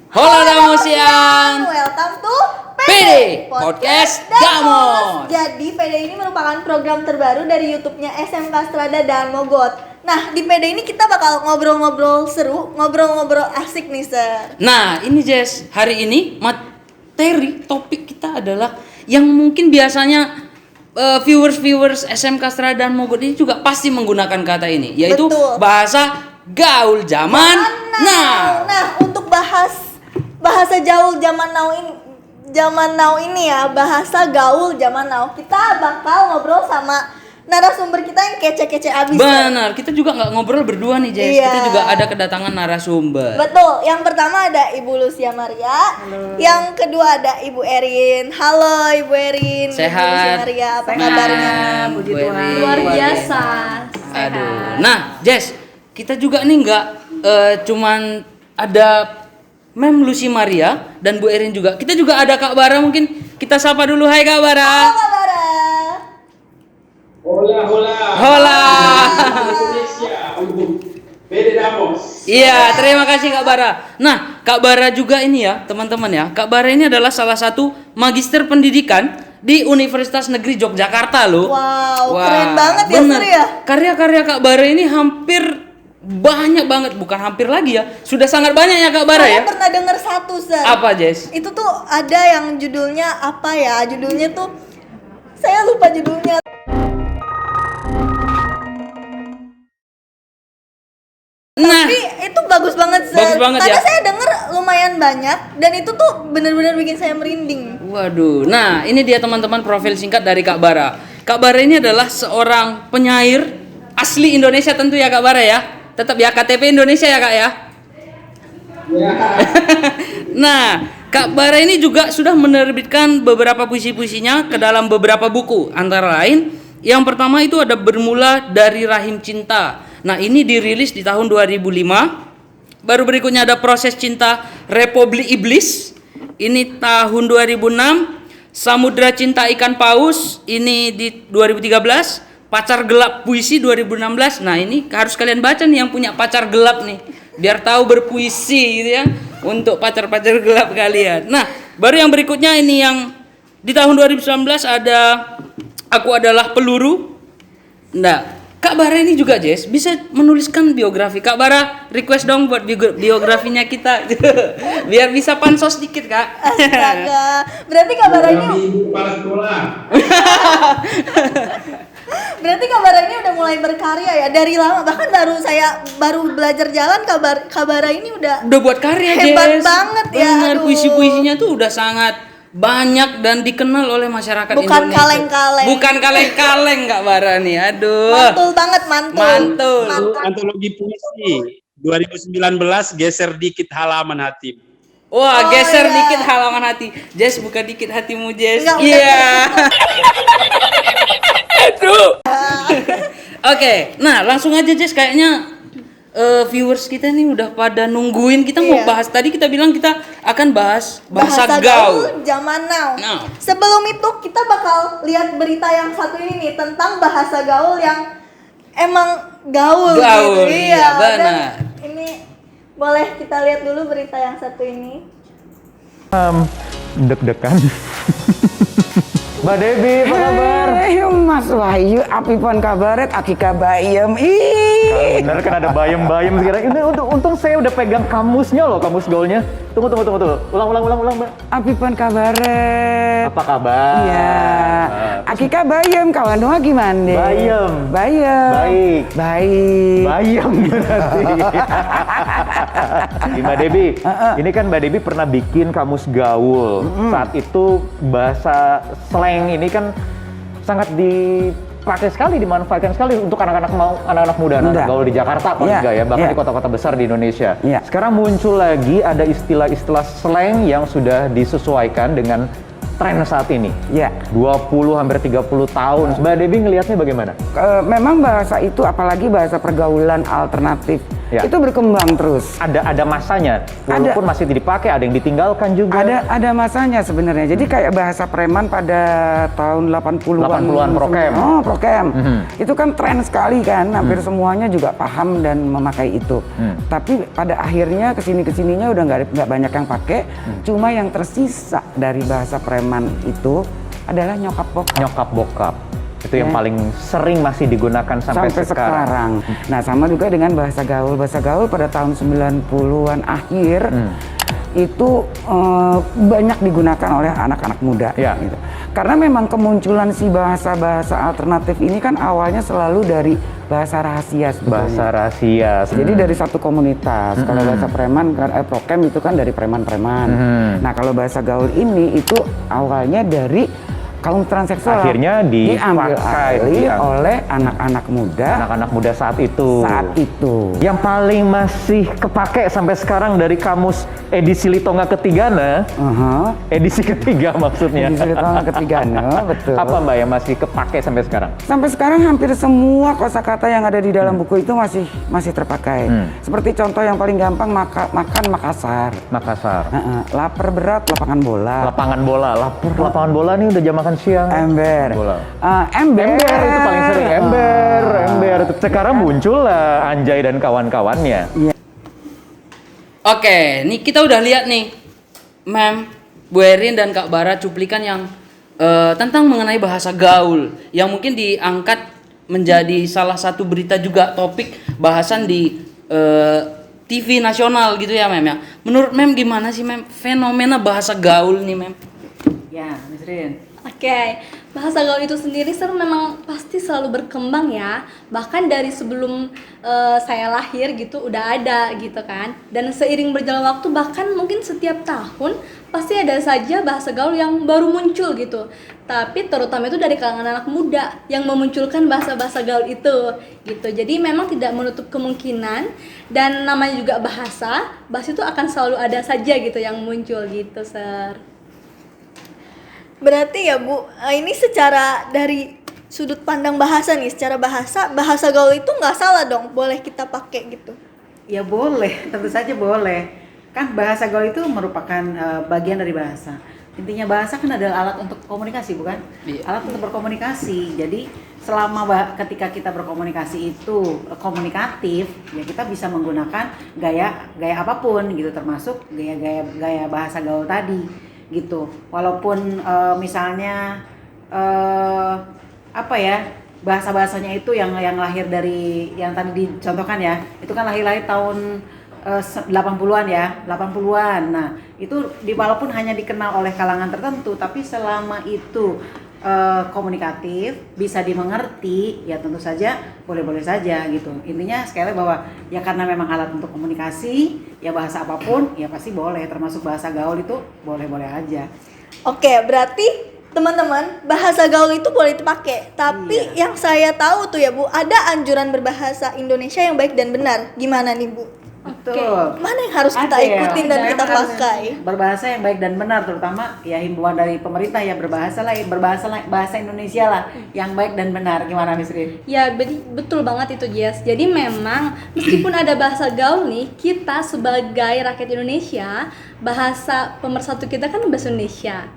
Halo Damosian, welcome to PD Podcast Damos. Jadi PD ini merupakan program terbaru dari YouTube-nya SMK Strada dan Mogot. Nah, di PD ini kita bakal ngobrol-ngobrol seru, ngobrol-ngobrol asik nih, Sir. Nah, ini Jess, hari ini materi topik kita adalah yang mungkin biasanya viewers SMK Strada dan Mogot ini juga pasti menggunakan kata ini, yaitu Betul. bahasa gaul zaman now. Nah, untuk bahasa gaul zaman now ini ya, bahasa gaul zaman now. Kita bakal ngobrol sama narasumber kita yang kece-kece abis. Benar, kita juga nggak ngobrol berdua nih Jess, Iya. kita juga ada kedatangan narasumber. Betul, yang pertama ada Ibu Lucia Maria. Halo. Yang kedua ada Ibu Erin. Halo Ibu Erin. Sehat. Ibu Lucia Maria, apa Sehat. kabarnya? Puji Tuhan. Luar biasa. Aduh. Nah, Jess, kita juga nih nggak cuman ada Mem Lucy Maria dan Bu Erin juga. Kita juga ada Kak Bara, mungkin kita sapa dulu. Hai Kak Bara. Halo Kak Bara. Hola, hola. Hola. Indonesia untuk PD Damos. Iya, terima kasih Kak Bara. Nah, Kak Bara juga ini ya, teman-teman ya. Kak Bara ini adalah salah satu magister pendidikan di Universitas Negeri Yogyakarta loh. Wow, Wah, keren banget ya, bener. Sir ya. Karya-karya Kak Bara ini hampir banyak banget, bukan hampir lagi ya. Sudah sangat banyak ya Kak Bara Saya ya. pernah dengar satu, Sir. Apa, Jess? Itu tuh ada yang judulnya apa ya? Judulnya tuh saya lupa judulnya. Nah, Tapi itu bagus banget, Sir. Bagus banget Karena ya. saya denger lumayan banyak dan itu tuh bener-bener bikin saya merinding. waduh. Nah, ini dia teman-teman profil singkat dari Kak Bara. Kak Bara ini adalah seorang penyair asli Indonesia tentu ya Kak Bara ya. Tetap ya KTP Indonesia ya Kak ya. Ya. Nah, Kak Bara ini juga sudah menerbitkan beberapa puisi-puisinya ke dalam beberapa buku. Antara lain, yang pertama itu ada Bermula dari Rahim Cinta. Nah, ini dirilis di tahun 2005. Baru berikutnya ada Proses Cinta Republik Iblis. Ini tahun 2006. Samudra Cinta Ikan Paus. Ini di 2013. Pacar Gelap Puisi 2016. Nah, ini harus kalian baca nih yang punya pacar gelap nih. Biar tahu berpuisi gitu ya. Untuk pacar-pacar gelap kalian. Nah, baru yang berikutnya ini yang di tahun 2019 ada Aku Adalah Peluru. Nah, Kak Bara ini juga Jess bisa menuliskan biografi. Kak Bara request dong buat biografinya kita. Biar bisa pansos dikit Kak. Astaga. Berarti Kak Bara ini Kami kepala sekolah. Berarti Kak Bara ini udah mulai berkarya ya dari lama, bahkan saya baru belajar jalan Kak Bara ini udah Buat karya hebat Jess. banget ya. Bener, Aduh. puisi-puisinya tuh udah sangat banyak dan dikenal oleh masyarakat Bukan Indonesia. kaleng-kaleng. Bukan kaleng-kaleng Kak Bara nih. Aduh. mantul banget, mantul. Mantul. Antologi puisi 2019 geser dikit halaman hati. Wah, Oh, geser iya. dikit halaman hati. Jess, buka dikit hatimu, Jess. Enggak, udah. Iya. Aduh. Oke, nah langsung aja Jess, kayaknya viewers kita nih udah pada nungguin. Kita mau Iya. bahas, tadi kita bilang kita akan bahas bahasa gaul. gaul zaman now. Now. Sebelum itu kita bakal lihat berita yang satu ini nih tentang bahasa gaul yang emang gaul Gaul, gitu. iya, dan benar. Ini boleh kita lihat dulu berita yang satu ini. Deg-degan. Mbak Devi, apa kabar? Mas Wahyu, apipun kabaret, akika bayem. Ih. Bener kan ada bayem-bayem sekarang. Ini untung saya udah pegang kamusnya loh, kamus gaulnya. Tunggu. Ulang, Mbak. Apipun kabaret. Apa kabar? Iya. Akika bayem, kawan doa gimana? Bayem. Bayem. Baik. Baik. Bayem berarti. Mbak Devi, ini kan Mbak Devi pernah bikin kamus gaul. Saat itu bahasa slang ini kan sangat dipakai sekali, dimanfaatkan sekali untuk anak-anak muda, anak gaul di Jakarta paling Iya, enggak ya, bahkan iya. di kota-kota besar di Indonesia. Iya. Sekarang muncul lagi ada istilah-istilah slang yang sudah disesuaikan dengan tren saat ini. Ya. 20 hampir 30 tahun. Mbak Devi ngelihatnya bagaimana? Memang bahasa itu, apalagi bahasa pergaulan alternatif Ya. itu berkembang terus. Ada masanya, walaupun masih dipakai, ada yang ditinggalkan juga. Ada masanya sebenarnya. Jadi kayak bahasa preman pada tahun 80-an. 80-an Prokem. Oh, Prokem. Itu kan tren sekali kan. Hampir semuanya juga paham dan memakai itu. Tapi pada akhirnya kesininya udah nggak banyak yang pakai. Cuma yang tersisa dari bahasa preman itu adalah nyokap bokap. Nyokap bokap. Itu yang paling sering masih digunakan sampai sekarang. Nah, sama juga dengan bahasa gaul. Bahasa gaul pada tahun 90-an akhir itu banyak digunakan oleh anak-anak muda. Ya. Gitu. Karena memang kemunculan si bahasa-bahasa alternatif ini kan awalnya selalu dari bahasa rahasia sebetulnya. Bahasa rahasia. Jadi dari satu komunitas. Kalau bahasa preman, prokem itu kan dari preman-preman. Nah, kalau bahasa gaul ini itu awalnya dari kaum transseksual. Akhirnya diambil dipakai alih oleh anak-anak muda. Anak-anak muda saat itu. Yang paling masih kepake sampai sekarang dari kamus edisi Litonga Ketigana, edisi ketiga maksudnya. Edisi Litonga Ketigana, betul. Apa Mbak yang masih kepake sampai sekarang? Sampai sekarang hampir semua kosakata yang ada di dalam buku itu masih terpakai. Seperti contoh yang paling gampang, makan Makassar. Makassar. Lapar berat, lapangan bola. Lapangan bola. Lapangan bola nih udah jam makan siang. Ember. Bola. Ember Itu paling sering. Ember. Sekarang muncul lah Anjay dan kawan-kawannya. Iya. Oke, nih kita udah lihat nih, Mem, Bu Erin dan Kak Bara cuplikan yang tentang mengenai bahasa gaul yang mungkin diangkat menjadi salah satu berita juga topik bahasan di TV nasional gitu ya, Mem ya. Menurut Mem gimana sih, Mem, fenomena bahasa gaul nih, Mem? Ya, Miss Rin. Oke, bahasa gaul itu sendiri memang pasti selalu berkembang ya. Bahkan dari sebelum saya lahir gitu udah ada gitu kan. Dan seiring berjalan waktu bahkan mungkin setiap tahun pasti ada saja bahasa gaul yang baru muncul gitu. Tapi terutama itu dari kalangan anak muda yang memunculkan bahasa-bahasa gaul itu gitu. Jadi memang tidak menutup kemungkinan, dan namanya juga bahasa itu akan selalu ada saja gitu yang muncul gitu, Sir. Berarti ya Bu, ini secara dari sudut pandang bahasa nih, secara bahasa gaul itu nggak salah dong, boleh kita pakai gitu? Ya boleh, tentu saja boleh. Kan bahasa gaul itu merupakan bagian dari bahasa. Intinya bahasa kan adalah alat untuk komunikasi, bukan? Iya. Alat untuk berkomunikasi. Jadi selama ketika kita berkomunikasi itu komunikatif, ya kita bisa menggunakan gaya apapun gitu, termasuk gaya bahasa gaul tadi. Gitu, walaupun misalnya bahasanya itu yang lahir dari yang tadi dicontohkan ya, itu kan lahir tahun 80-an ya, 80-an. Nah, itu walaupun hanya dikenal oleh kalangan tertentu, tapi selama itu komunikatif, bisa dimengerti, ya tentu saja boleh-boleh saja gitu. Intinya sekali bahwa ya karena memang alat untuk komunikasi, ya bahasa apapun ya pasti boleh, termasuk bahasa gaul itu boleh-boleh aja. Oke, berarti teman-teman, bahasa gaul itu boleh dipakai. Tapi yang saya tahu tuh ya Bu, ada anjuran berbahasa Indonesia yang baik dan benar. Gimana nih Bu? Betul. Mana yang harus kita ikutin dan kita pakai? Berbahasa yang baik dan benar, terutama ya himbauan dari pemerintah ya, bahasa Indonesia lah yang baik dan benar. Gimana Miss Rin? Ya betul banget itu Jess. Jadi memang meskipun ada bahasa gaul nih, kita sebagai rakyat Indonesia, bahasa pemersatu kita kan bahasa Indonesia.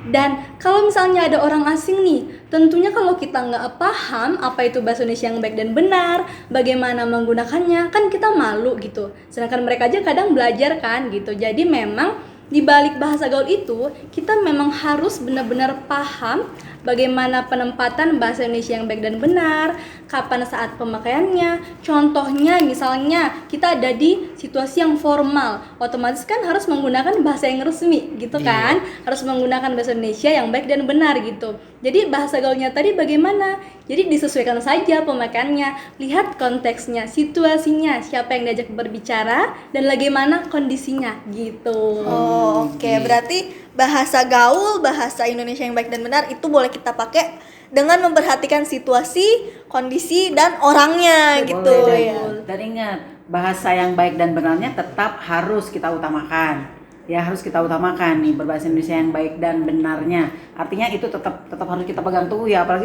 Dan kalau misalnya ada orang asing nih, tentunya kalau kita nggak paham apa itu bahasa Indonesia yang baik dan benar, bagaimana menggunakannya, kan kita malu gitu. Sedangkan mereka aja kadang belajar kan gitu. Jadi memang di balik bahasa gaul itu, kita memang harus benar-benar paham bagaimana penempatan bahasa Indonesia yang baik dan benar, kapan saat pemakaiannya. Contohnya misalnya kita ada di situasi yang formal, otomatis kan harus menggunakan bahasa yang resmi gitu kan, harus menggunakan bahasa Indonesia yang baik dan benar gitu. Jadi bahasa gaulnya tadi bagaimana? Jadi disesuaikan saja pemakaiannya, lihat konteksnya, situasinya, siapa yang diajak berbicara dan bagaimana kondisinya gitu. Oh, oke. Berarti bahasa gaul, bahasa Indonesia yang baik dan benar itu boleh kita pakai dengan memperhatikan situasi, kondisi dan orangnya gitu ya. Dan ingat, bahasa yang baik dan benarnya tetap harus kita utamakan. ya harus kita utamakan nih berbahasa Indonesia yang baik dan benarnya. Artinya itu tetap harus kita pegang teguh ya, apalagi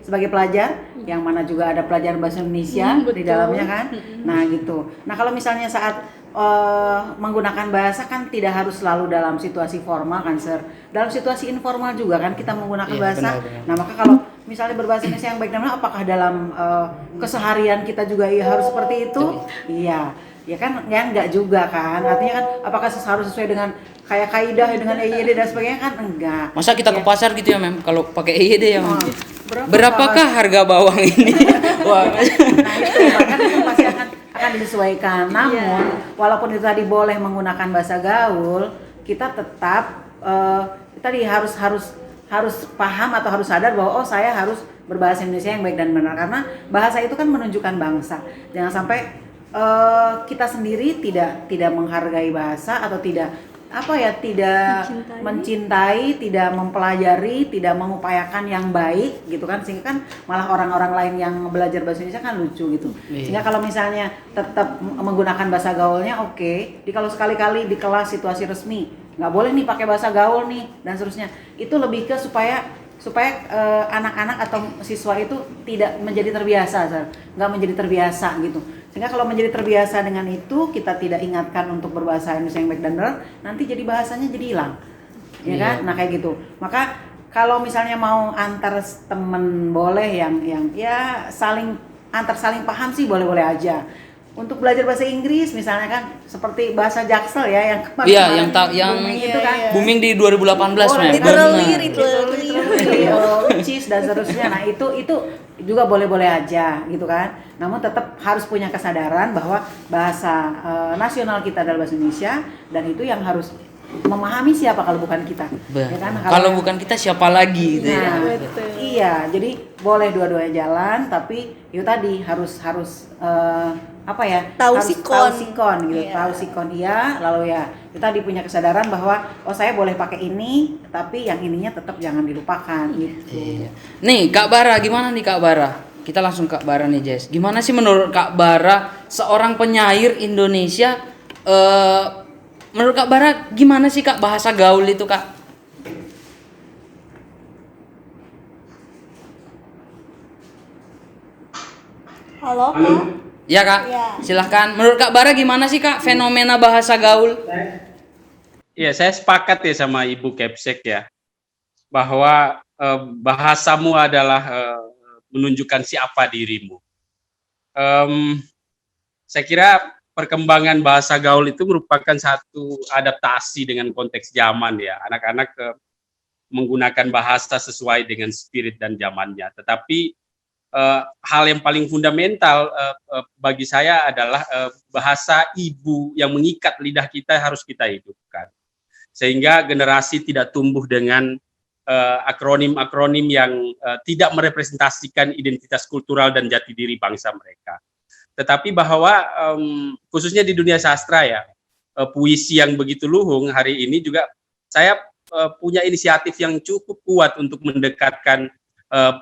sebagai pelajar yang mana juga ada pelajaran bahasa Indonesia di betul. dalamnya kan. Nah gitu. Nah kalau misalnya saat menggunakan bahasa kan tidak harus selalu dalam situasi formal kan, Sir. Dalam situasi informal juga kan kita menggunakan Iya, bahasa. benar. Nah maka kalau misalnya berbahasa Indonesia yang baik dan benar, apakah dalam keseharian kita juga harus seperti itu? Iya. Ya kan, ya enggak juga kan. Artinya kan apakah harus sesuai dengan kayak kaidah dengan EYD dan sebagainya kan enggak. Masa kita ke pasar gitu ya, Mem? Kalau pakai EYD ya, Mem? Oh, Berapakah harga bawang ini? Wah. Nah itu bahkan itu pasti akan disesuaikan. Namun walaupun itu tadi boleh menggunakan bahasa gaul, kita tetap tadi harus paham atau harus sadar bahwa oh saya harus berbahasa Indonesia yang baik dan benar, karena bahasa itu kan menunjukkan bangsa. Jangan sampai kita sendiri tidak menghargai bahasa atau tidak mencintai, tidak mempelajari, tidak mengupayakan yang baik gitu kan, sehingga kan malah orang-orang lain yang belajar bahasa Indonesia kan lucu gitu. Sehingga kalau misalnya tetap menggunakan bahasa gaulnya oke. Kalau sekali-kali di kelas situasi resmi nggak boleh nih pakai bahasa gaul nih dan seterusnya, itu lebih ke supaya anak-anak atau siswa itu tidak menjadi terbiasa, nggak menjadi terbiasa gitu. Sehingga kalau menjadi terbiasa dengan itu, kita tidak ingatkan untuk berbahasa Indonesia yang baik dan benar, nanti jadi bahasanya jadi hilang, ya kan? Nah kayak gitu. Maka kalau misalnya mau antar temen boleh yang ya saling paham sih boleh-boleh aja. Untuk belajar bahasa Inggris misalnya kan seperti bahasa Jaksel ya yang kemarin. Iya, yang booming itu kan. Booming di 2018, Mem. Literally. Which is dan seterusnya. Nah, itu juga boleh-boleh aja gitu kan. Namun tetap harus punya kesadaran bahwa bahasa nasional kita adalah bahasa Indonesia, dan itu yang harus memahami siapa kalau bukan kita. Ya kan? Kalau bukan kita siapa lagi gitu ya. Nah, iya, jadi boleh dua-duanya jalan, tapi itu tadi harus Tahu harus sikon. tahu sikon gitu. Iya. Tahu sikon lalu ya kita tadi punya kesadaran bahwa oh saya boleh pakai ini, tapi yang ininya tetap jangan dilupakan gitu. Iya. Nih Kak Bara, gimana nih Kak Bara? Kita langsung Kak Bara nih, Jess. Gimana sih menurut Kak Bara seorang penyair Indonesia? Menurut Kak Bara gimana sih Kak bahasa gaul itu Kak? Halo, Kak. Ya Kak, Iya. silahkan. Menurut Kak Bara gimana sih Kak fenomena bahasa gaul? Ya, saya sepakat ya sama Ibu Kepsek ya, bahwa bahasamu adalah menunjukkan siapa dirimu. Saya kira perkembangan bahasa gaul itu merupakan satu adaptasi dengan konteks zaman ya. Anak-anak menggunakan bahasa sesuai dengan spirit dan zamannya. Tetapi hal yang paling fundamental bagi saya adalah bahasa ibu yang mengikat lidah kita harus kita hidupkan. Sehingga generasi tidak tumbuh dengan akronim-akronim yang tidak merepresentasikan identitas kultural dan jati diri bangsa mereka. Tetapi bahwa khususnya di dunia sastra ya, puisi yang begitu luhung hari ini juga saya punya inisiatif yang cukup kuat untuk mendekatkan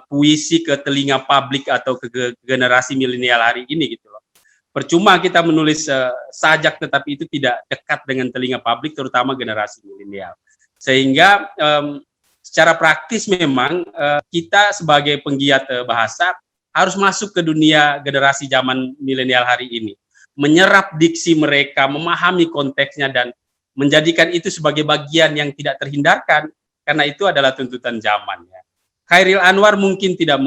puisi ke telinga publik atau ke generasi milenial hari ini gitu loh. Percuma kita menulis sajak tetapi itu tidak dekat dengan telinga publik, terutama generasi milenial. Sehingga secara praktis memang kita sebagai penggiat bahasa harus masuk ke dunia generasi zaman milenial hari ini, menyerap diksi mereka, memahami konteksnya dan menjadikan itu sebagai bagian yang tidak terhindarkan, karena itu adalah tuntutan zaman ya. Khairil Anwar mungkin tidak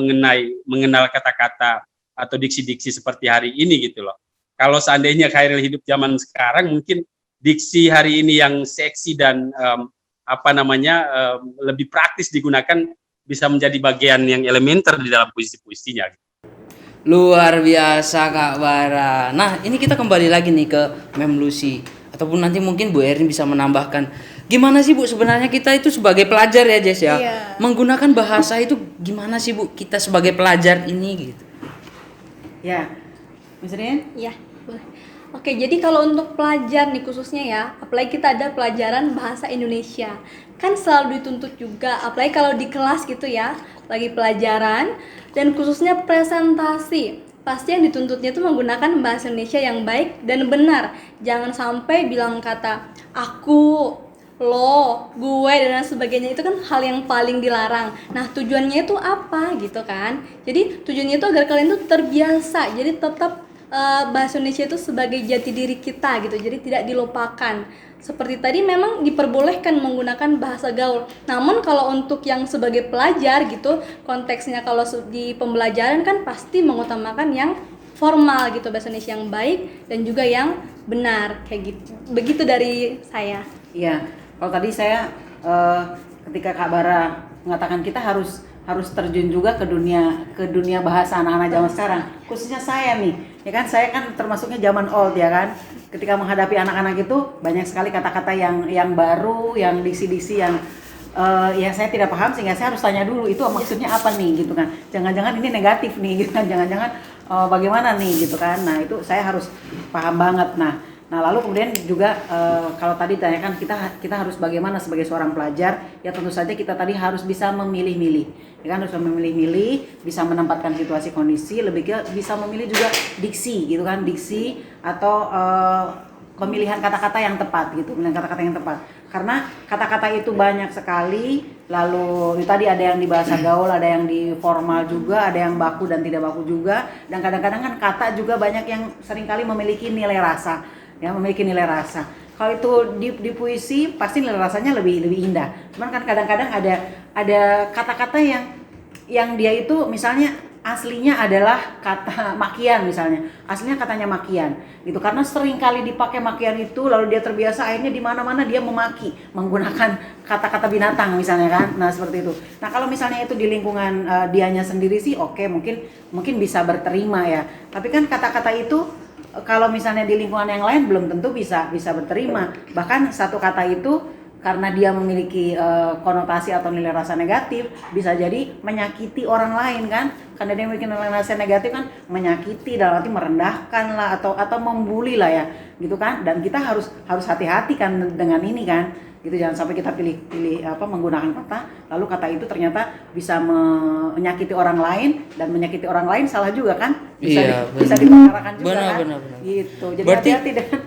mengenal kata-kata atau diksi-diksi seperti hari ini gitu loh. Kalau seandainya Khairil hidup zaman sekarang, mungkin diksi hari ini yang seksi dan lebih praktis digunakan bisa menjadi bagian yang elementer di dalam puisi-puisinya. Luar biasa Kak Bara. Nah ini kita kembali lagi nih ke Mem Lucy, ataupun nanti mungkin Bu Erin bisa menambahkan. Gimana sih Bu sebenarnya kita itu sebagai pelajar ya Jess ya? Iya. Menggunakan bahasa itu gimana sih Bu kita sebagai pelajar ini gitu? Ya, Mas Rin? Ya, boleh. Oke, jadi kalau untuk pelajar nih khususnya ya, apalagi kita ada pelajaran bahasa Indonesia, kan selalu dituntut juga, apalagi kalau di kelas gitu ya, lagi pelajaran dan khususnya presentasi. pasti yang dituntutnya itu menggunakan bahasa Indonesia yang baik dan benar. Jangan sampai bilang kata aku, lo, gue dan lain sebagainya, itu kan hal yang paling dilarang. Nah, tujuannya itu apa gitu kan? Jadi tujuannya itu agar kalian tuh terbiasa. Jadi tetap bahasa Indonesia itu sebagai jati diri kita gitu. Jadi tidak dilupakan. Seperti tadi memang diperbolehkan menggunakan bahasa gaul. Namun kalau untuk yang sebagai pelajar gitu, konteksnya kalau di pembelajaran kan pasti mengutamakan yang formal gitu, bahasa Indonesia yang baik dan juga yang benar kayak gitu. Begitu dari saya. Iya, kalau tadi saya ketika Kak Bara mengatakan kita harus terjun juga ke dunia bahasa anak-anak zaman sekarang, khususnya saya nih, ya kan, saya kan termasuknya zaman old ya kan. Ketika menghadapi anak-anak itu banyak sekali kata-kata yang baru, yang diksi-diksi yang ya saya tidak paham, sehingga saya harus tanya dulu itu maksudnya apa nih gitu kan. Jangan-jangan ini negatif nih gitu kan, jangan-jangan bagaimana nih gitu kan. Nah, itu saya harus paham banget. Nah lalu kemudian juga kalau tadi tanyakan kita harus bagaimana sebagai seorang pelajar, ya tentu saja kita tadi harus bisa memilih-milih, ya kan, harus memilih-milih, bisa menempatkan situasi kondisi, lebih ke bisa memilih juga diksi gitu kan, diksi atau pemilihan kata-kata yang tepat gitu, pemilihan kata-kata yang tepat, karena kata-kata itu banyak sekali. Lalu tadi ada yang di bahasa gaul, ada yang di formal juga, ada yang baku dan tidak baku juga, dan kadang-kadang kan kata juga banyak yang seringkali memiliki nilai rasa. Ya, memiliki nilai rasa. Kalau itu di puisi pasti nilai rasanya lebih indah. Cuman kan kadang-kadang ada kata-kata yang dia itu misalnya aslinya adalah kata makian misalnya. Aslinya katanya makian. Gitu, karena sering kali dipakai makian itu, lalu dia terbiasa akhirnya di mana-mana dia memaki menggunakan kata-kata binatang misalnya kan. Nah, seperti itu. Nah, kalau misalnya itu di lingkungan dianya sendiri sih oke, mungkin bisa berterima ya. Tapi kan kata-kata itu kalau misalnya di lingkungan yang lain belum tentu bisa berterima. Bahkan satu kata itu karena dia memiliki konotasi atau nilai rasa negatif, bisa jadi menyakiti orang lain kan. Karena dia memiliki nilai rasa negatif kan, menyakiti dalam arti merendahkan lah atau membuli lah ya, gitu kan. Dan kita harus hati-hati kan dengan ini kan. Gitu, jangan sampai kita pilih menggunakan kata, lalu kata itu ternyata bisa menyakiti orang lain, dan menyakiti orang lain salah juga kan, bisa diperkarakan juga benar. Gitu, jadi berarti hati-hati dengan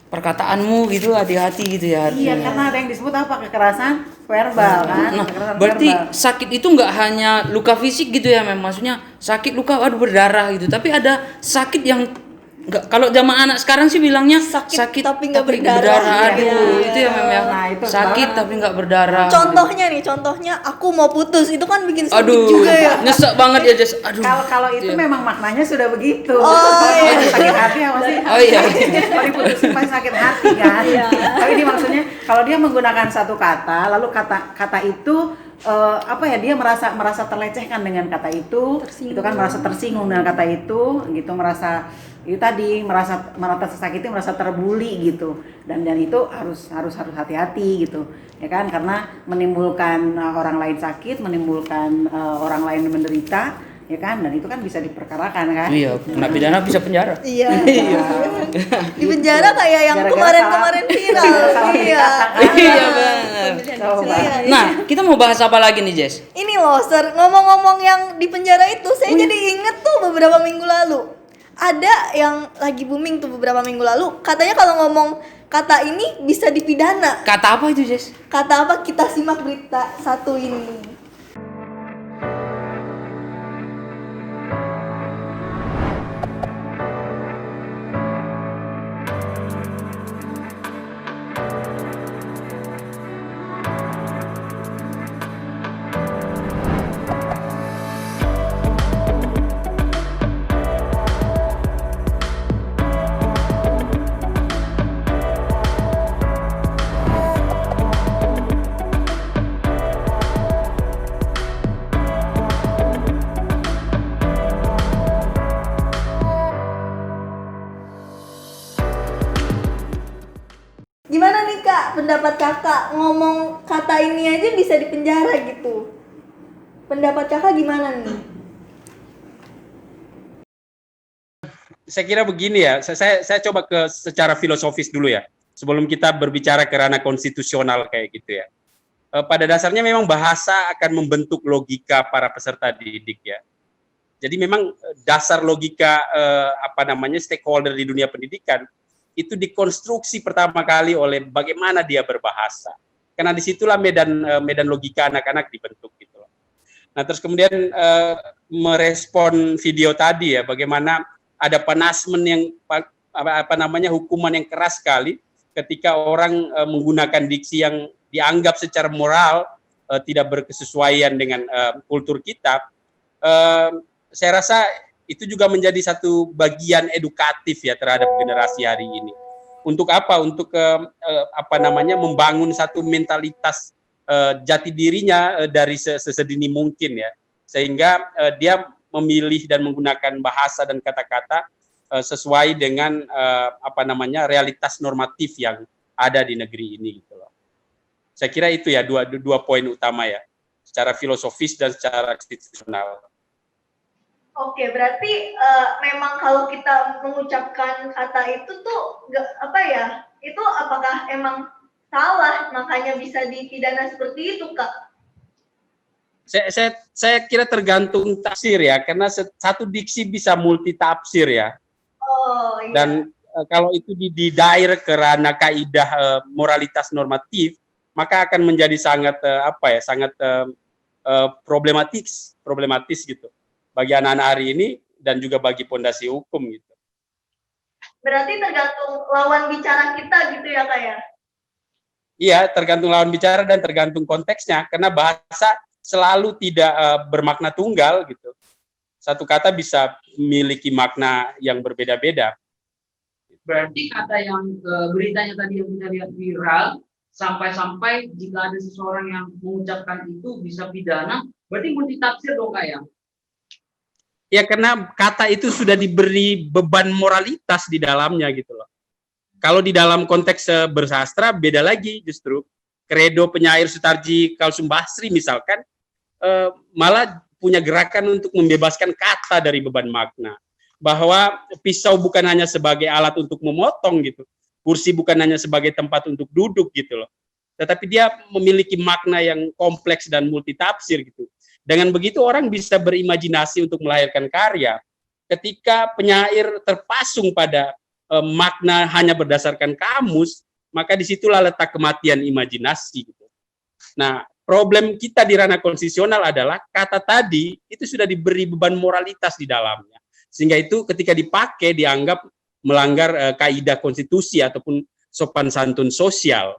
perkataanmu gitu, hati-hati gitu ya. Iya, karena ada yang disebut kekerasan verbal kan. Nah, kekerasan berarti verbal. sakit itu nggak hanya luka fisik gitu ya, maksudnya sakit luka berdarah gitu, tapi ada sakit yang nggak, kalau zaman anak sekarang sih bilangnya sakit tapi nggak berdarah. Aduh, itu ya Mem ya. Nah, itu sakit tapi nggak berdarah. Contohnya aku mau putus, itu kan bikin sakit Aduh, juga ya. nyesek banget ya Jess. Aduh. Kalau itu memang maknanya sudah begitu. iya. Sakit hati ya pasti. Oh iya. Kalau diputusin pasti sakit hati kan. Tapi ini maksudnya kalau dia menggunakan satu kata, lalu kata itu dia merasa terlecehkan dengan kata itu, itu kan merasa tersinggung dengan kata itu, gitu, merasa sakit, merasa terbuli gitu, dan itu harus hati-hati gitu, ya kan, karena menimbulkan orang lain sakit, menimbulkan orang lain menderita, ya kan, dan itu kan bisa diperkarakan kan. Iya, kena pidana bisa penjara. Iya. Di penjara kayak yang kemarin viral. Iya. Iya benar. Nah, kita mau bahas apa lagi nih, Jess? Ini loh, ngomong-ngomong yang di penjara itu, saya jadi inget tuh beberapa minggu lalu. Ada yang lagi booming tuh beberapa minggu lalu. Katanya kalau ngomong kata ini bisa dipidana. Kata apa itu, Jess? Kata apa? Kita simak berita satu ini. Gimana nih Kak, pendapat Kakak ngomong kata ini aja bisa dipenjara gitu? Pendapat Kakak gimana nih? Saya kira begini ya, saya coba ke secara filosofis dulu ya, sebelum kita berbicara ke ranah konstitusional kayak gitu ya. Pada dasarnya memang bahasa akan membentuk logika para peserta didik ya. Jadi memang dasar logika stakeholder di dunia pendidikan itu dikonstruksi pertama kali oleh bagaimana dia berbahasa. Karena disitulah medan logika anak-anak dibentuk gitu loh. Nah terus kemudian merespon video tadi ya, bagaimana ada punishment yang hukuman yang keras sekali ketika orang menggunakan diksi yang dianggap secara moral tidak berkesesuaian dengan kultur kita. Saya rasa itu juga menjadi satu bagian edukatif ya terhadap generasi hari ini. Untuk apa? Untuk membangun satu mentalitas jati dirinya dari sesedini mungkin ya, sehingga dia memilih dan menggunakan bahasa dan kata-kata sesuai dengan realitas normatif yang ada di negeri ini gitu loh. Saya kira itu ya dua poin utama ya, secara filosofis dan secara konstitusional. Oke, berarti memang kalau kita mengucapkan kata itu tuh itu apakah emang salah makanya bisa dipidana seperti itu, Kak? Saya kira tergantung tafsir ya, karena satu diksi bisa multi tafsir ya. Oh, iya. Dan kalau itu didair ke ranah kaidah moralitas normatif, maka akan menjadi sangat problematis gitu bagi anak-anak hari ini dan juga bagi pondasi hukum gitu. Berarti tergantung lawan bicara kita gitu ya, Kak ya? Iya, tergantung lawan bicara dan tergantung konteksnya, karena bahasa selalu tidak bermakna tunggal gitu. Satu kata bisa memiliki makna yang berbeda-beda. Berarti kata yang beritanya tadi yang kita lihat viral, sampai-sampai jika ada seseorang yang mengucapkan itu bisa pidana, berarti multitafsir dong Kak ya? Ya karena kata itu sudah diberi beban moralitas di dalamnya gitu loh. Kalau di dalam konteks bersastra beda lagi justru. Kredo penyair Sutarji Kalsum Basri misalkan malah punya gerakan untuk membebaskan kata dari beban makna. Bahwa pisau bukan hanya sebagai alat untuk memotong gitu. Kursi bukan hanya sebagai tempat untuk duduk gitu loh. Tetapi dia memiliki makna yang kompleks dan multitafsir gitu. Dengan begitu orang bisa berimajinasi untuk melahirkan karya. Ketika penyair terpasung pada makna hanya berdasarkan kamus, maka disitulah letak kematian imajinasi. Gitu. Nah, problem kita di ranah konstitusional adalah kata tadi itu sudah diberi beban moralitas di dalamnya. Sehingga itu ketika dipakai dianggap melanggar kaidah konstitusi ataupun sopan santun sosial.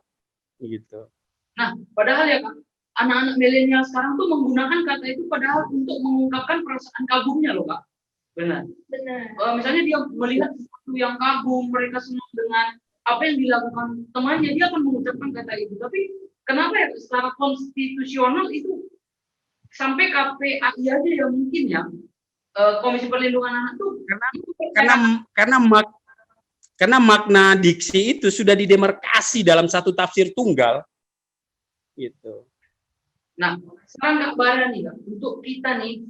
Gitu. Nah, padahal ya Kak, anak-anak milenial sekarang tuh menggunakan kata itu padahal untuk mengungkapkan perasaan kagumnya loh Kak. Benar. Misalnya dia melihat sesuatu yang kagum, mereka senang dengan apa yang dilakukan temannya, dia akan mengucapkan kata itu. Tapi kenapa ya secara konstitusional itu sampai KPAI aja ya mungkin ya Komisi Perlindungan Anak tuh karena makna diksi itu sudah didemarkasi dalam satu tafsir tunggal. Gitu. Nah, sekarang Kak Bara nih Kak, untuk kita nih,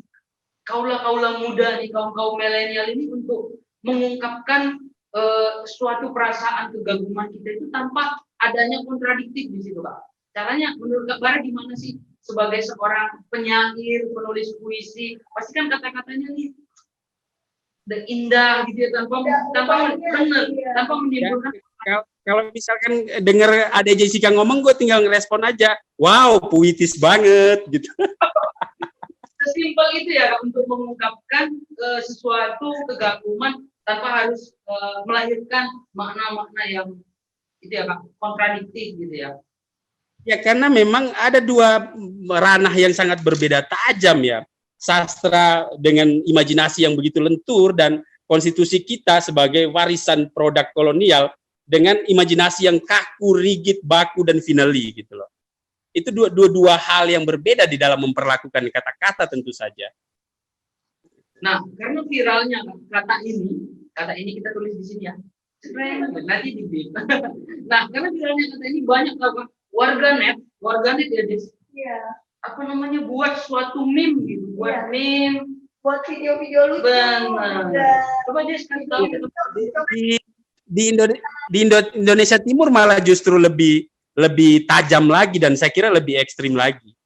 kaula-kaula muda nih, kaum-kaum milenial ini untuk mengungkapkan suatu perasaan kegaguman kita itu tanpa adanya kontradiktif di situ Kak. Caranya menurut Kak Bara gimana sih? Sebagai seorang penyair, penulis puisi, pasti kan kata-katanya nih indah gitu ya, tanpa menimbulkan. Kalau misalkan dengar ada Jessica ngomong, gue tinggal ngerespon aja. Wow, puitis banget gitu. Sesimpel itu ya untuk mengungkapkan sesuatu kegaguman tanpa harus melahirkan makna-makna yang itu ya Kak, kontradiktif gitu ya. Ya karena memang ada dua ranah yang sangat berbeda tajam ya. Sastra dengan imajinasi yang begitu lentur dan konstitusi kita sebagai warisan produk kolonial dengan imajinasi yang kaku, rigid, baku, dan finally gitu loh. Itu dua hal yang berbeda di dalam memperlakukan kata-kata tentu saja. Nah, karena viralnya kata ini kita tulis di sini ya. Nanti di bip. Nah, karena viralnya kata ini banyak warganet ya Des. Iya. Apa namanya buat suatu meme gitu, meme, buat video-video lucu. Benar. Coba Des kasih tahu di Indonesia Timur malah justru lebih tajam lagi dan saya kira lebih ekstrim lagi.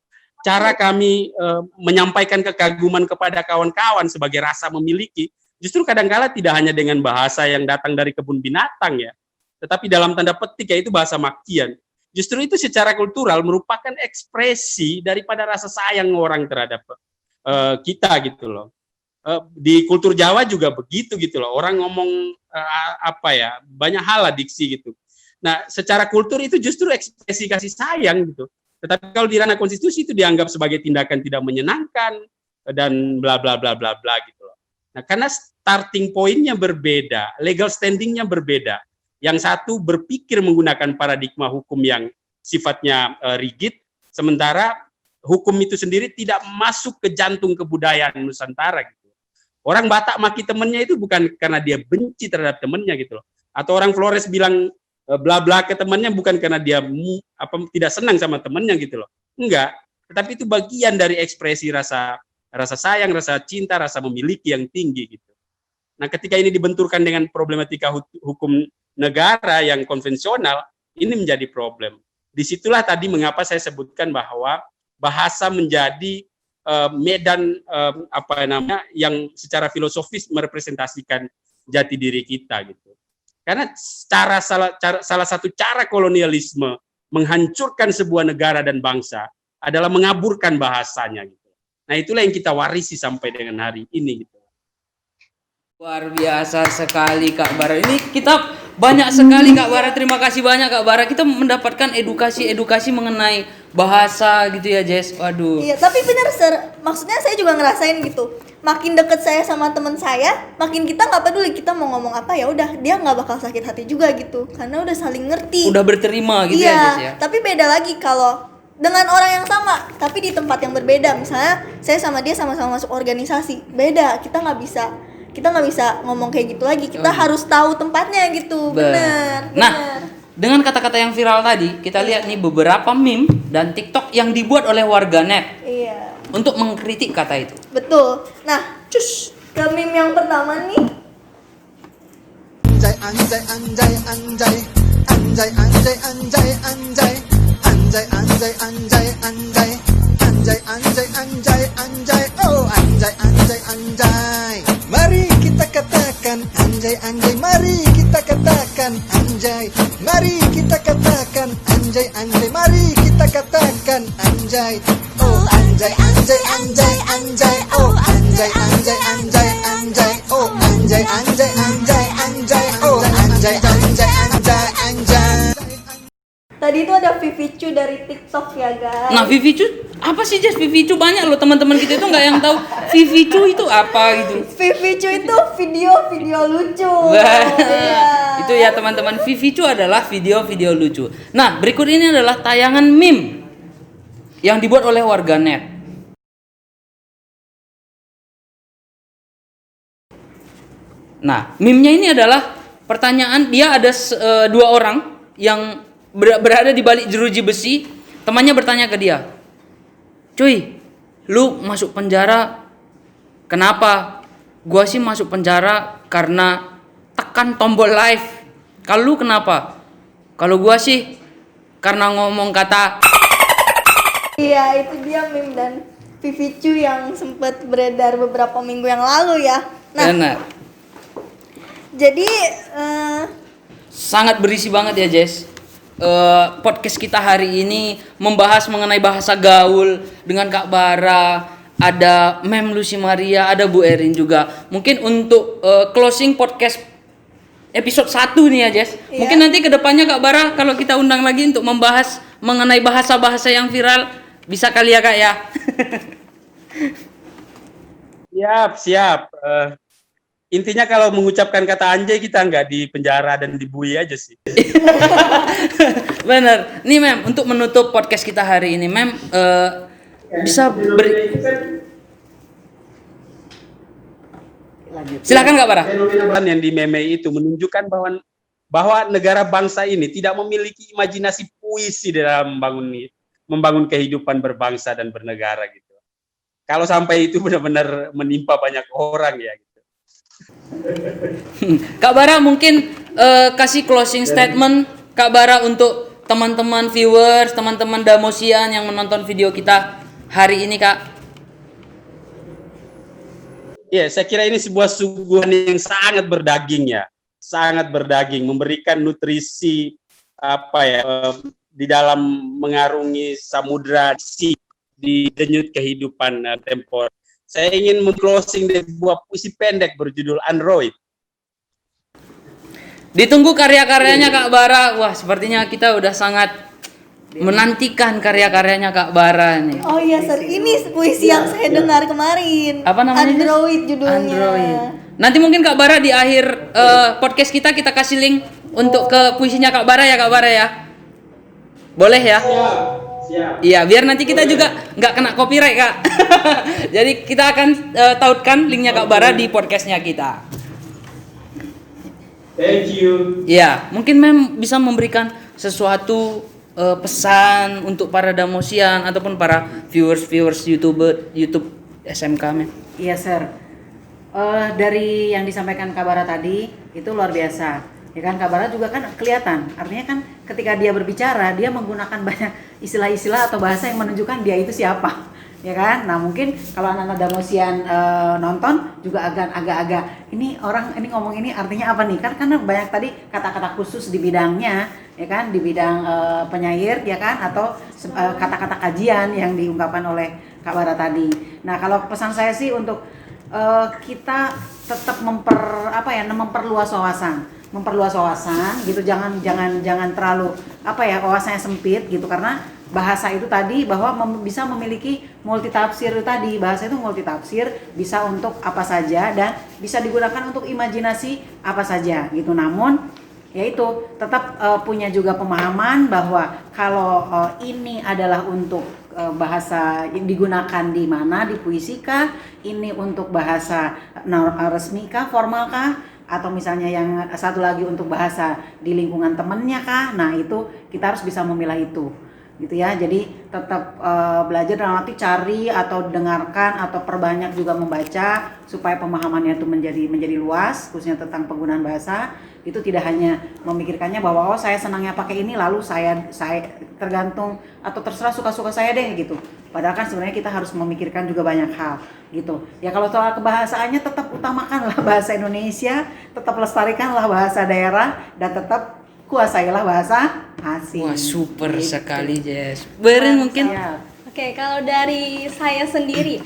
cara kami menyampaikan kekaguman kepada kawan-kawan sebagai rasa memiliki, justru kadangkala tidak hanya dengan bahasa yang datang dari kebun binatang ya, tetapi dalam tanda petik yaitu bahasa makian. Justru itu secara kultural merupakan ekspresi daripada rasa sayang orang terhadap kita gitu loh. Di kultur Jawa juga begitu gitu loh. Orang ngomong banyak hal lah diksi gitu. Nah, secara kultur itu justru ekspresi kasih sayang gitu. Tetapi kalau di ranah konstitusi itu dianggap sebagai tindakan tidak menyenangkan dan bla bla bla bla bla gitu loh. Nah, karena starting point-nya berbeda, legal standing-nya berbeda. Yang satu berpikir menggunakan paradigma hukum yang sifatnya rigid, sementara hukum itu sendiri tidak masuk ke jantung kebudayaan Nusantara gitu. Orang Batak maki temennya itu bukan karena dia benci terhadap temennya gitu loh. Atau orang Flores bilang bla bla ke temannya bukan karena dia tidak senang sama temannya gitu loh. Enggak, tetapi itu bagian dari ekspresi rasa sayang, rasa cinta, rasa memiliki yang tinggi gitu. Nah, ketika ini dibenturkan dengan problematika hukum negara yang konvensional, ini menjadi problem. Disitulah tadi mengapa saya sebutkan bahwa bahasa menjadi medan yang secara filosofis merepresentasikan jati diri kita gitu. Karena salah satu cara kolonialisme menghancurkan sebuah negara dan bangsa adalah mengaburkan bahasanya gitu. Nah, itulah yang kita warisi sampai dengan hari ini gitu. Luar biasa sekali Kak Bara. Ini kita banyak sekali Kak Bara. Terima kasih banyak Kak Bara. Kita mendapatkan edukasi mengenai bahasa gitu ya Jess. Waduh. Iya, tapi benar maksudnya saya juga ngerasain gitu. Makin deket saya sama teman saya, makin kita nggak peduli kita mau ngomong apa, ya udah dia nggak bakal sakit hati juga gitu, karena udah saling ngerti. Udah berterima gitu iya, ya Jess ya. Tapi beda lagi kalau dengan orang yang sama, tapi di tempat yang berbeda. Misalnya saya sama dia sama-sama masuk organisasi, beda. Kita nggak bisa ngomong kayak gitu lagi. Kita harus tahu tempatnya gitu. Benar. Nah, dengan kata-kata yang viral tadi, kita lihat nih beberapa meme dan TikTok yang dibuat oleh warganet. Iya. Untuk mengkritik kata itu. Betul. Nah, ke meme yang pertama nih. Anjay anjay anjay anjay anjay anjay anjay anjay anjay anjay anjay anjay anjay anjay anjay anjay oh anjay anjay anjay. Mari kita katakan anjay anjay, mari kita katakan anjay, mari kita katakan anjay anjay, mari kita katakan anjay. Oh anjay anjay anjay anjay oh anjay anjay anjay anjay oh anjay anjay anjay anjay oh anjay anjay anjay anjay. Tadi itu ada Vivicu dari TikTok ya guys. Nah, Vivicu apa sih Jess? Vivicu banyak loh teman-teman kita itu nggak yang tahu Vivicu itu apa gitu. Vivicu itu video lucu. Iya. Itu ya teman-teman, Vivicu adalah video-video lucu. Nah, berikut ini adalah tayangan meme yang dibuat oleh warganet. Nah, meme-nya ini adalah pertanyaan, dia ada dua orang yang berada di balik jeruji besi. Temannya bertanya ke dia, "Cuy, lu masuk penjara kenapa?" "Gua sih masuk penjara karena tekan tombol live." "Kalau lu kenapa?" "Kalau gua sih karena ngomong kata." Iya, itu dia meme dan Vivicu yang sempat beredar beberapa minggu yang lalu ya. Nah, Benar. jadi Sangat berisi banget ya Jess. Podcast kita hari ini membahas mengenai bahasa gaul dengan Kak Bara, ada Mem Lucy Maria, ada Bu Erin juga. Mungkin untuk closing podcast episode 1 nih ya Jess. Iya. Mungkin nanti kedepannya Kak Bara kalau kita undang lagi untuk membahas mengenai bahasa-bahasa yang viral, bisa kali ya Kak ya. Siap. Intinya kalau mengucapkan kata anjay kita nggak di penjara dan dibui aja sih. Bener. Nih Mem, untuk menutup podcast kita hari ini Mem, bisa silakan Kak Bara. Fenomena yang di meme itu menunjukkan bahwa negara bangsa ini tidak memiliki imajinasi puisi dalam membangun kehidupan berbangsa dan bernegara gitu. Kalau sampai itu benar-benar menimpa banyak orang ya gitu. Kak Bara mungkin kasih closing statement Kak Bara untuk teman-teman viewers, teman-teman Damosian yang menonton video kita hari ini, Kak? Ya, saya kira ini sebuah suguhan yang sangat berdaging ya, sangat berdaging, memberikan nutrisi di dalam mengarungi samudra di denyut kehidupan tempor. Saya ingin meng-closing dari sebuah puisi pendek berjudul Android. Ditunggu karya-karyanya Kak Bara. Wah, sepertinya kita udah sangat menantikan karya-karyanya Kak Bara nih. Oh iya, Sir. Ini puisi yang saya dengar kemarin. Apa namanya? Android judulnya. Android. Nanti mungkin Kak Bara di akhir podcast kita kasih link untuk ke puisinya Kak Bara ya, Kak Bara ya. Boleh ya? Siap. Iya, biar nanti kita juga nggak kena copyright, Kak. Jadi kita akan tautkan linknya Kak Bara di podcastnya kita. Thank you. Ya, mungkin Mem bisa memberikan sesuatu pesan untuk para Damosian ataupun para viewers YouTube SMK, Mem. Iya, Sir. Dari yang disampaikan Kak Bara tadi itu luar biasa. Ya kan, Kak Bara juga kan kelihatan. Artinya kan ketika dia berbicara, dia menggunakan banyak istilah-istilah atau bahasa yang menunjukkan dia itu siapa. Ya kan? Nah, mungkin kalau anak-anak Damosian nonton juga agak-agak ini orang ini ngomong ini artinya apa nih? Karena banyak tadi kata-kata khusus di bidangnya, ya kan? Di bidang penyair, ya kan? Atau kata-kata kajian yang diungkapkan oleh Kak Bara tadi. Nah, kalau pesan saya sih untuk kita tetap memperluas wawasan gitu, jangan terlalu wawasannya sempit gitu, karena bahasa itu tadi bahwa bisa memiliki multitafsir tadi. Bahasa itu multitafsir, bisa untuk apa saja dan bisa digunakan untuk imajinasi apa saja gitu. Namun yaitu tetap punya juga pemahaman bahwa kalau ini adalah untuk bahasa yang digunakan di mana, di puisi kah, ini untuk bahasa resmi kah, formal kah, atau misalnya yang satu lagi untuk bahasa di lingkungan temennya kah. Nah, itu kita harus bisa memilah itu gitu ya. Jadi tetap belajar dalam arti cari atau dengarkan atau perbanyak juga membaca supaya pemahamannya itu menjadi luas, khususnya tentang penggunaan bahasa. Itu tidak hanya memikirkannya bahwa saya senangnya pakai ini lalu saya tergantung atau terserah suka-suka saya deh gitu. Padahal kan sebenarnya kita harus memikirkan juga banyak hal gitu. Ya kalau soal kebahasaannya tetap utamakanlah bahasa Indonesia, tetap lestarikanlah bahasa daerah dan tetap kuasailah bahasa asing. Wah, super sekali, Jess. Beren mungkin. Oke, kalau dari saya sendiri,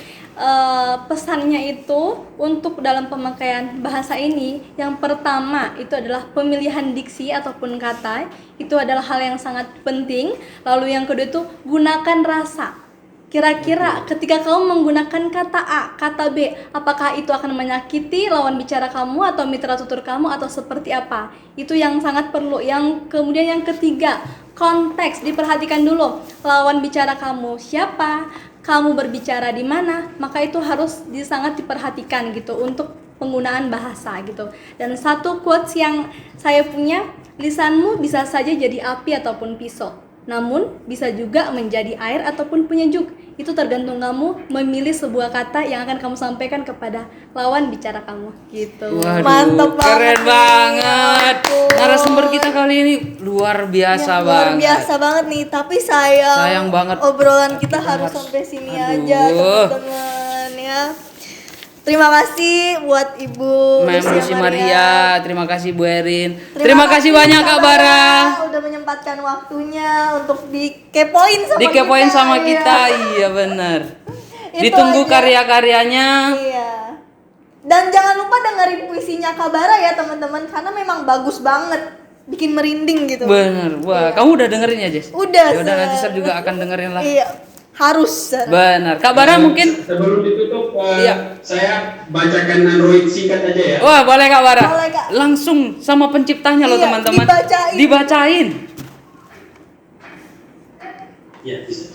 pesannya itu untuk dalam pemakaian bahasa ini, yang pertama itu adalah pemilihan diksi ataupun kata, itu adalah hal yang sangat penting. Lalu yang kedua itu gunakan rasa. Kira-kira ketika kamu menggunakan kata A, kata B, apakah itu akan menyakiti lawan bicara kamu atau mitra tutur kamu atau seperti apa? Itu yang sangat perlu. Yang kemudian yang ketiga, konteks, diperhatikan dulu. Lawan bicara kamu siapa? Kamu berbicara di mana? Maka itu harus sangat diperhatikan gitu untuk penggunaan bahasa gitu. Dan satu quotes yang saya punya, lisanmu bisa saja jadi api ataupun pisau, namun bisa juga menjadi air ataupun penyejuk. Itu tergantung kamu memilih sebuah kata yang akan kamu sampaikan kepada lawan bicara kamu gitu. Waduh, Mantap banget. keren banget. Narasumber kita kali ini luar biasa banget. Luar biasa banget nih, tapi sayang banget. obrolan kita harus sampai sini aja, teman-teman ya. Terima kasih buat Ibu Mem Lucy Maria, terima kasih Bu Erin. Terima kasih banyak Kak Bara. udah menyempatkan waktunya untuk dikepoin Sama kita. kita. Iya benar. Itu Ditunggu aja. karya-karyanya. Iya. Dan jangan lupa dengerin puisinya Kak Bara ya teman-teman, karena memang bagus banget, bikin merinding gitu. Bener. Wah, kamu udah dengerin ya, Jess? Udah. Ya udah, Sir. nanti saya juga akan dengerin lah. Iya, harus. Sir. Benar. Kak Bara mungkin. Sebelum ditutup, Iya. saya bacakan Android singkat aja ya. Wah, boleh Kak Bara. Boleh, Kak. Langsung sama penciptanya loh, Iya, teman-teman. Dibacain. Ya, bisa.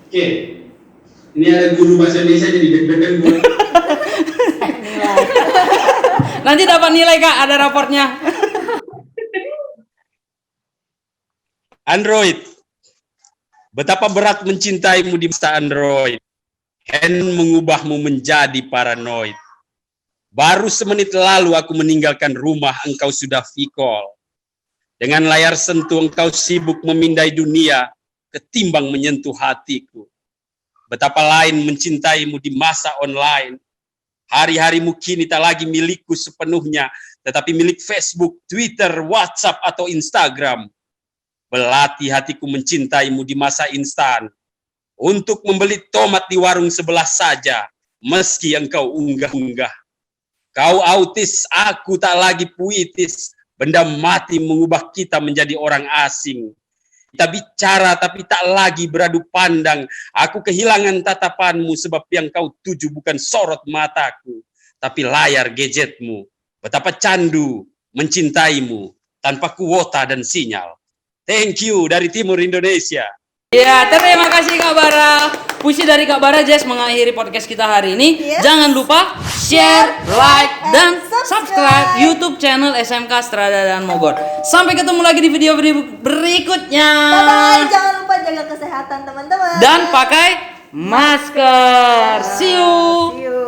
Oke. Ini ada guru bahasa Indonesia jadi deg-degan gue. Nanti dapat nilai Kak, ada raportnya. Android. Betapa berat mencintaimu di masa Android. Hand mengubahmu menjadi paranoid. Baru semenit lalu aku meninggalkan rumah, engkau sudah V-call. Dengan layar sentuh engkau sibuk memindai dunia, ketimbang menyentuh hatiku. betapa lain mencintaimu di masa online. Hari-harimu kini tak lagi milikku sepenuhnya, tetapi milik Facebook, Twitter, WhatsApp, atau Instagram. Belati hatiku mencintaimu di masa instan, untuk membeli tomat di warung sebelah saja, meski engkau unggah-unggah. Kau autis, aku tak lagi puitis, benda mati mengubah kita menjadi orang asing. Kita bicara tapi tak lagi beradu pandang, aku kehilangan tatapanmu sebab yang kau tuju bukan sorot mataku, tapi layar gadgetmu. Betapa candu mencintaimu tanpa kuota dan sinyal. Thank you dari Timur Indonesia. Ya, terima kasih Kak Bara. Puisi dari Kak Bara Jazz mengakhiri podcast kita hari ini. Yes. Jangan lupa share, like, dan subscribe YouTube channel SMK Strada dan Mogot. Sampai ketemu lagi di video-video berikutnya. Bye-bye, jangan lupa jaga kesehatan teman-teman. Dan pakai masker. See you. See you.